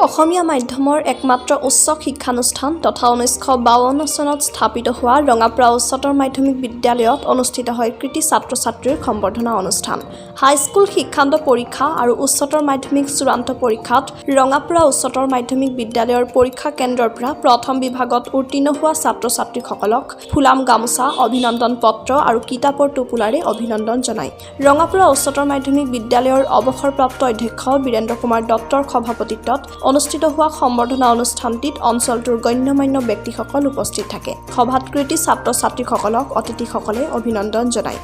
অসমীয়া মাধ্যমৰ একমাত্ৰ উচ্চ শিক্ষানুষ্ঠান তথা 1952 চনত স্থাপিত হোৱা ৰঙাপাৰা উচ্চতৰ মাধ্যমিক বিদ্যালয়ত অনুষ্ঠিত হয় কৃতি ছাত্ৰ-ছাত্ৰীৰ সম্বৰ্ধনা অনুষ্ঠান। হাইস্কুল শিক্ষান্ত পৰীক্ষা আৰু উচ্চতৰ মাধ্যমিক চূড়ান্ত পৰীক্ষাত ৰঙাপাৰা উচ্চতৰ মাধ্যমিক বিদ্যালয়ৰ পৰীক্ষা কেন্দ্ৰৰ পৰা প্ৰথম বিভাগত উত্তীৰ্ণ হোৱা ছাত্ৰ-ছাত্ৰীসকলক ফুলাম গামোচা, অভিনন্দন পত্ৰ আৰু কিতাপৰ টোপোলাৰে অভিনন্দন জনায়। ৰঙাপাৰা উচ্চতৰ মাধ্যমিক বিদ্যালয়ৰ অৱসৰপ্ৰাপ্ত অধ্যক্ষ বীৰেন্দ্ৰ কুমাৰ দত্তৰ সভাপতিত্বত অনুষ্ঠিত হোৱা সম্বৰ্ধনা অনুষ্ঠানটিত অঞ্চলটোৰ গণ্যমান্য ব্যক্তিসকল উপস্থিত থাকে। সভাত কৃতি ছাত্ৰ-ছাত্ৰীসকলক অতিথিসকলে অভিনন্দন জনায়।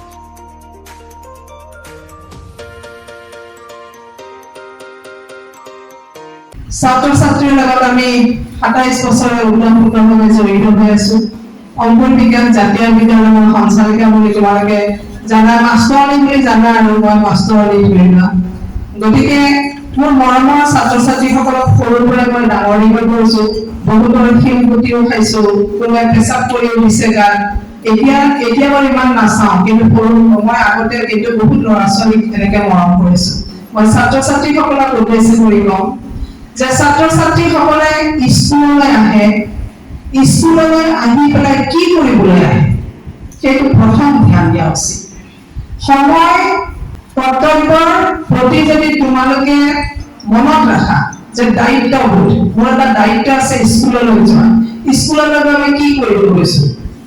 ছাত্ৰ-ছাত্ৰীৰ লগত আমি ২৭ বছৰৰ ওতঃপ্ৰোতভাৱে জড়িত হৈ আছো। অংকুৰ বিজ্ঞান জাতীয় বিদ্যালয়ৰ সঞ্চালিকা বুলি তোমালোকে জানা, মাষ্টৰণী বুলি জানা, আৰু মই মাষ্টৰণী ধৰিলা। গতিকে মোৰ মৰমৰ ছাত্ৰ-ছাত্ৰীসকলক সৰুৰ পৰাই মই ডাঙৰ দীঘল কৰিছো, বহুতৰ শিলগুটিও খাইছো, কোনোবাই পেচাব কৰিও দিছে গাত। এতিয়া মই ইমান নাচাওঁ, কিন্তু সৰু মই আগতে কিন্তু বহুত ল'ৰা ছোৱালীক এনেকে মৰম কৰিছো। মই ছাত্ৰ-ছাত্ৰীসকলক উদ্দেশ্য কৰি কওঁ যে ছাত্ৰ-ছাত্ৰীসকলে স্কুললৈ আহে, স্কুললৈ আহি পেলাই কি কৰিবলৈ আহে সেইটো প্ৰথম ধ্যান দিয়া উচিত। সময় কৰ্তব্যৰ প্ৰতি যদি তোমালোকে মনত ৰাখা যে দায়িত্ববোধ, মোৰ এটা দায়িত্ব আছে স্কুললৈ যোৱা, স্কুললৈ গৈ আমি কি কৰিব গৈছো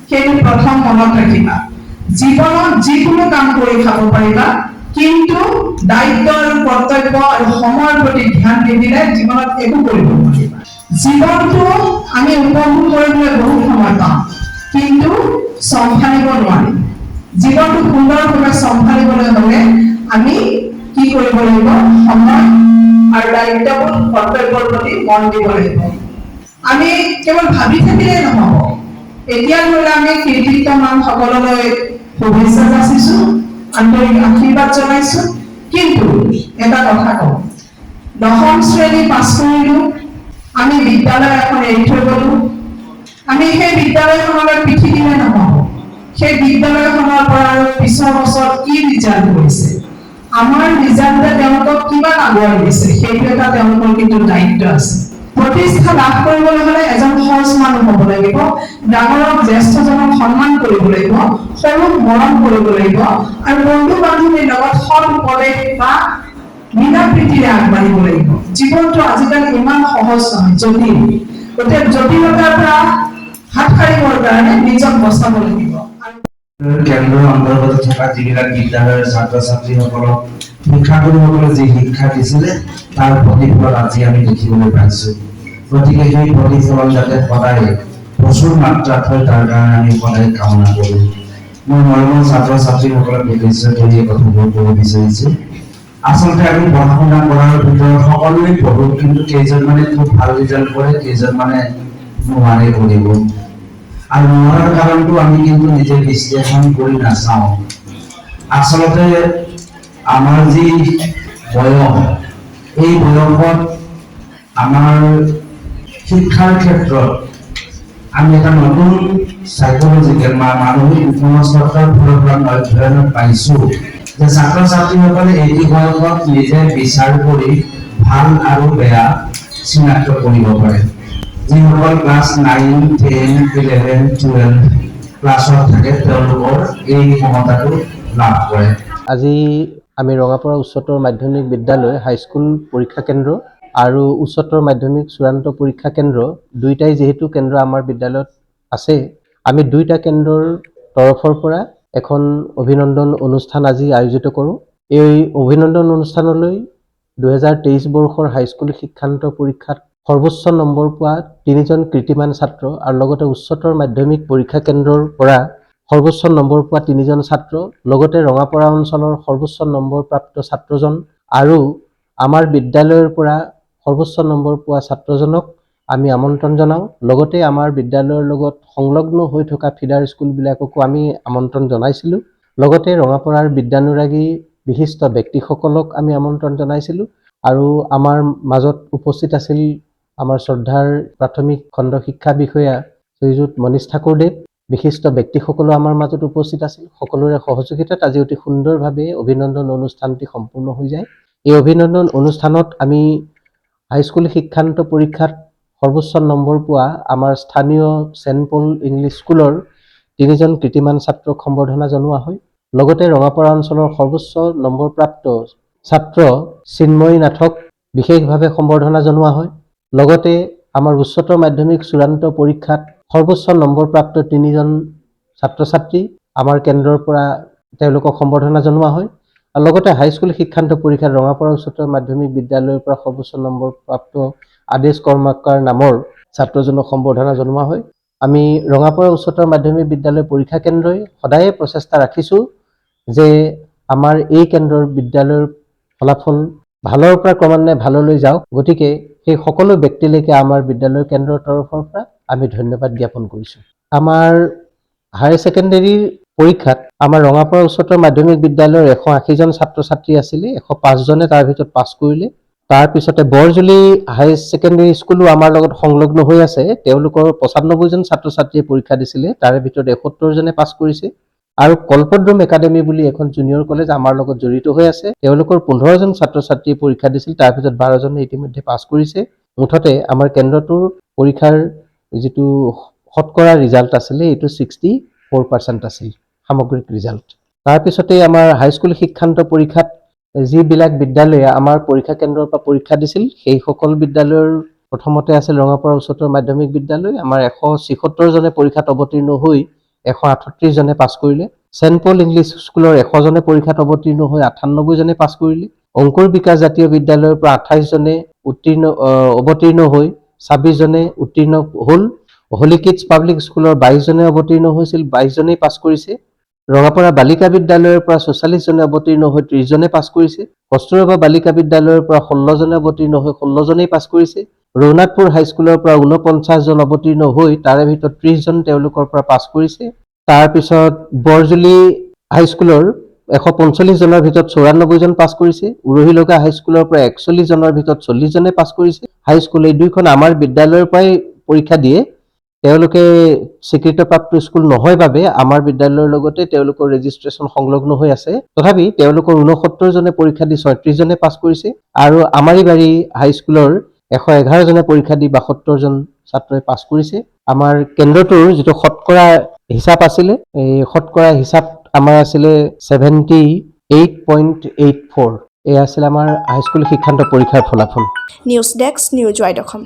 সেইটো প্ৰথম মনত ৰাখিবা। জীৱনত যিকোনো কাম কৰি খাব পাৰিবা, কিন্তু দায়িত্ব আৰু কৰ্তব্য আৰু সময়ৰ প্ৰতি ধ্যান নিদিলে জীৱনত একো কৰিব নোৱাৰিবা। জীৱনটো আমি উপভোগ কৰিবলৈ বহুত সময় পাওঁ, কিন্তু চম্ভালিব নোৱাৰিম। জীৱনটো সুন্দৰভাৱে চম্ভালিবলৈ হ'লে আমি কি কৰিব লাগিব? সময় আৰু দায়িত্ববোধ, কৰ্তব্যৰ প্ৰতি মন দিব লাগিব। আমি কেৱল ভাবি থাকিলে নহ'ব। এতিয়া ধৰি আমি কৃতিত্বমান সকললৈ শুভেচ্ছা যাচিছো, আন্তৰিক আশীৰ্বাদ জনাইছো, কিন্তু এটা কথা কওঁ, 10ম শ্ৰেণী পাছ কৰিলো, আমি বিদ্যালয় এখন এৰি থৈ গলো, আমি সেই বিদ্যালয়খনলৈ পিঠি দিলে নহ'ব। সেই বিদ্যালয়খনৰ পৰা আৰু পিছৰ বছৰত কি ৰিজাল্ট কৰিছে, আমাৰ ৰিজাল্টে তেওঁলোকক কিমান আগুৱাই দিছে, সেইটো এটা তেওঁলোকৰ কিন্তু দায়িত্ব আছে। প্ৰতিষ্ঠা লাভ কৰিবলৈ হ'লে এজন সহজ মানুহ হ'ব লাগিব, ডাঙৰক জ্যেষ্ঠজনক সন্মান কৰিব লাগিব, সৰুক মৰম কৰিব লাগিব, আৰু বন্ধু বান্ধৱীৰ লগত সৎ উপদেশ বা মিলা প্ৰীতিৰে আগবাঢ়িব লাগিব। জীৱনটো আজিকালি ইমান সহজ নহয়, জটিল। গতিকে জটিলতাৰ পৰা হাত সাৰিবৰ কাৰণে নিজক বচাব লাগিব। কেন্দ্ৰৰ অন্তৰ্গত থকা যিবিলাক বিদ্যালয়ৰ ছাত্ৰ-ছাত্ৰীসকলক শিক্ষাগুৰুসকলে যি শিক্ষা দিছিলে তাৰ প্ৰতিফলন আজি আমি দেখিবলৈ পাইছো। গতিকে সেই প্ৰতিফলন যাতে সদায় প্ৰচুৰ মাত্ৰাত হয় তাৰ কাৰণে আমি সদায় কামনা কৰোঁ। মোৰ মৰমৰ ছাত্ৰ-ছাত্ৰীসকলক উদ্দেশ্য কৰি এই কথাবোৰ ক'ব বিচাৰিছো। আচলতে আমি পঢ়া শুনা কৰাৰ ভিতৰত সকলোৱে পঢ়ো, কিন্তু কেইজনমানে খুব ভাল ৰিজাল্ট কৰে, কেইজনমানে নোৱাৰে কৰিব। আৰু নোৱাৰাৰ কাৰণটো আমি কিন্তু নিজে বিশ্লেষণ কৰি নাচাওঁ। আচলতে আমাৰ যি বয়স, এই বয়সত আমাৰ শিক্ষাৰ ক্ষেত্ৰত আমি এটা নতুন সাইকোলজিকেল মানসিক উপমস্থাৰ ফালৰ পৰা অধ্যয়ন পাইছো যে ছাত্ৰ-ছাত্ৰীসকলে এই বয়সত নিজে বিচাৰ কৰি ভাল আৰু বেয়া চিনাক্ত কৰিব পাৰে। যিসকল ক্লাছ 9, 10, 11, 12 ক্লাছত থাকে তেওঁলোকৰ এই ক্ষমতাটো লাভ কৰে। আজি আমি ৰঙাপাৰা উচ্চতৰ মাধ্যমিক বিদ্যালয় হাইস্কুল পৰীক্ষা কেন্দ্ৰ আৰু উচ্চতৰ মাধ্যমিক চূড়ান্ত পৰীক্ষা কেন্দ্ৰ দুইটাই যিহেতু কেন্দ্ৰ আমাৰ বিদ্যালয়ত আছে, আমি দুইটা কেন্দ্ৰৰ তৰফৰ পৰা এখন অভিনন্দন অনুষ্ঠান আজি আয়োজিত কৰোঁ। এই অভিনন্দন অনুষ্ঠানলৈ 2023 বৰ্ষৰ হাইস্কুল শিক্ষান্ত পৰীক্ষাত সৰ্বোচ্চ নম্বৰ পোৱা 3জন কৃতিমান ছাত্ৰ আৰু লগতে উচ্চতৰ মাধ্যমিক পৰীক্ষা কেন্দ্ৰৰ পৰা সৰ্বোচ্চ নম্বৰ পোৱা 3জন ছাত্ৰ, লগতে ৰঙাপাৰা অঞ্চলৰ সৰ্বোচ্চ নম্বৰ প্ৰাপ্ত ছাত্ৰজন আৰু আমাৰ বিদ্যালয়ৰ পৰা সৰ্বোচ্চ নম্বৰ পোৱা ছাত্ৰজনক আমি আমন্ত্ৰণ জনাওঁ। লগতে আমাৰ বিদ্যালয়ৰ লগত সংলগ্ন হৈ থকা ফিডাৰ স্কুলবিলাককো আমি আমন্ত্ৰণ জনাইছিলোঁ। লগতে ৰঙাপাৰাৰ বিদ্যানুৰাগী বিশিষ্ট ব্যক্তিসকলক আমি আমন্ত্ৰণ জনাইছিলোঁ। আৰু আমাৰ মাজত উপস্থিত আছিল আমাৰ শ্ৰদ্ধাৰ প্ৰাথমিক খণ্ড শিক্ষা বিষয়া শ্ৰীযুত মনীষ ঠাকুৰদেৱ, বিশিষ্ট ব্যক্তিসকলো আমাৰ মাজত উপস্থিত আছিল। সকলোৰে সহযোগিতাত আজি অতি সুন্দৰভাৱে অভিনন্দন অনুষ্ঠানটি সম্পূৰ্ণ হৈ যায়। এই অভিনন্দন অনুষ্ঠানত আমি হাইস্কুল শিক্ষান্ত পৰীক্ষাত সৰ্বোচ্চ নম্বৰ পোৱা আমাৰ স্থানীয় চেণ্ট পল ইংলিছ স্কুলৰ 3জন কৃতিমান ছাত্ৰক সম্বৰ্ধনা জনোৱা হয়। লগতে ৰঙাপাৰা অঞ্চলৰ সৰ্বোচ্চ নম্বৰপ্ৰাপ্ত ছাত্ৰ চিন্ময় নাথক বিশেষভাৱে সম্বৰ্ধনা জনোৱা হয়। লগতে আমাৰ উচ্চতৰ মাধ্যমিক চূড়ান্ত পৰীক্ষাত সৰ্বোচ্চ নম্বৰপ্ৰাপ্ত 3জন ছাত্ৰ-ছাত্ৰী আমাৰ কেন্দ্ৰৰ পৰা তেওঁলোকক সম্বৰ্ধনা জনোৱা হয়। আৰু লগতে হাইস্কুল শিক্ষান্ত পৰীক্ষাত ৰঙাপাৰা উচ্চতৰ মাধ্যমিক বিদ্যালয়ৰ পৰা সৰ্বোচ্চ নম্বৰপ্ৰাপ্ত আদেশ কৰ্মকাৰ নামৰ ছাত্ৰজনক সম্বৰ্ধনা জনোৱা হয়। আমি ৰঙাপাৰা উচ্চতৰ মাধ্যমিক বিদ্যালয় পৰীক্ষা কেন্দ্ৰই সদায়ে প্ৰচেষ্টা ৰাখিছোঁ যে আমাৰ এই কেন্দ্ৰৰ বিদ্যালয়ৰ ফলাফল ভালৰ পৰা ক্ৰমান্বয়ে ভাললৈ যাওক। গতিকে সেই সকলো ব্যক্তিলৈকে আমাৰ বিদ্যালয় কেন্দ্ৰৰ তৰফৰ পৰা আমি ধন্যবাদ জ্ঞাপন কৰিছোঁ। আমাৰ হায়াৰ ছেকেণ্ডেৰীৰ পৰীক্ষাত আমাৰ ৰঙাপাৰা উচ্চতৰ মাধ্যমিক বিদ্যালয়ৰ 180জন ছাত্ৰ-ছাত্ৰী আছিলে, 105জনে তাৰ ভিতৰত পাছ কৰিলে। তাৰপিছতে বৰজুলি হায়াৰ ছেকেণ্ডেৰী স্কুলো আমাৰ লগত সংলগ্ন হৈ আছে, তেওঁলোকৰ 95জন ছাত্ৰ-ছাত্ৰীয়ে পৰীক্ষা দিছিলে, তাৰে ভিতৰত 71জনে পাছ কৰিছে। আৰু কল্পদ্ৰুম একাডেমী বুলি এখন জুনিয়ৰ কলেজ আমাৰ লগত জড়িত হৈ আছে, তেওঁলোকৰ 15জন ছাত্ৰ-ছাত্ৰীয়ে পৰীক্ষা দিছিল, তাৰ ভিতৰত 12জনে ইতিমধ্যে পাছ কৰিছে। মুঠতে আমাৰ কেন্দ্ৰটোৰ পৰীক্ষাৰ যিটো শতকৰা ৰিজাল্ট আছিলে এইটো 64% আছিল সামগ্ৰিক ৰিজাল্ট। তাৰপিছতে আমাৰ হাইস্কুল শিক্ষান্ত পৰীক্ষাত যিবিলাক বিদ্যালয়ে আমাৰ পৰীক্ষা কেন্দ্ৰৰ পৰা পৰীক্ষা দিছিল সেই সকল বিদ্যালয়ৰ প্ৰথমতে আছিল ৰঙাপাৰা উচ্চতৰ মাধ্যমিক বিদ্যালয়। আমাৰ 176জনে পৰীক্ষাত অৱতীৰ্ণ হৈ 138জনে পাছ কৰিলে। চেণ্ট পল ইংলিছ স্কুলৰ 100জনে পৰীক্ষাত অৱতীৰ্ণ হৈ 98জনে পাছ কৰিলে। অংকুৰ বিকাশ জাতীয় বিদ্যালয়ৰ পৰা 28জনে অৱতীৰ্ণ হৈ 26জনে উত্তীৰ্ণ হ'ল। হলি কিডছ পাব্লিক স্কুলৰ 22জনে অৱতীৰ্ণ হৈছিল, 22জনেই পাছ কৰিছে। ৰঙাপাৰা বালিকা বিদ্যালয়ৰ পৰা 44জনে অৱতীৰ্ণ হৈ 30জনে পাছ কৰিছে। কস্তুৰবা বালিকা বিদ্যালয়ৰ পৰা 16জনে অৱতীৰ্ণ হৈ 16জনেই পাছ কৰিছে। ৰঘুনাথপুৰ হাইস্কুলৰ পৰা 49জন অৱতীৰ্ণ হৈ তাৰে ভিতৰত 30জন তেওঁলোকৰ পৰা পাছ কৰিছে। তাৰপিছত বৰজুলি হাইস্কুলৰ 145জনৰ ভিতৰত 94জন পাছ কৰিছে। উৰহিলগা হাইস্কুলৰ পৰা 41জনৰ ভিতৰত 40জনে পাছ কৰিছে। হাইস্কুল এই দুইখন আমাৰ বিদ্যালয়ৰ পৰাই পৰীক্ষা দিয়ে, তেওঁলোকে স্বীকৃতপ্ৰাপ্ত স্কুল নহয় বাবে আমাৰ বিদ্যালয়ৰ লগতে তেওঁলোকৰ ৰেজিষ্ট্ৰেশ্যন সংলগ্ন হৈ আছে। তথাপি তেওঁলোকৰ 69জনে পৰীক্ষা দি 36জনে পাছ কৰিছে। আৰু আমাৰিবাৰী হাইস্কুলৰ 111জনে পৰীক্ষা দি 72জন ছাত্ৰই পাছ কৰিছে। আমাৰ কেন্দ্ৰটোৰ যিটো শতকৰা হিচাপ আছিলে, এই শতকৰা হিচাপ আমাৰ আছিলে 78.84। এয়া আছিল আমাৰ হাইস্কুল শিক্ষান্ত পৰীক্ষাৰ ফলাফল। News desk, news wide Assam.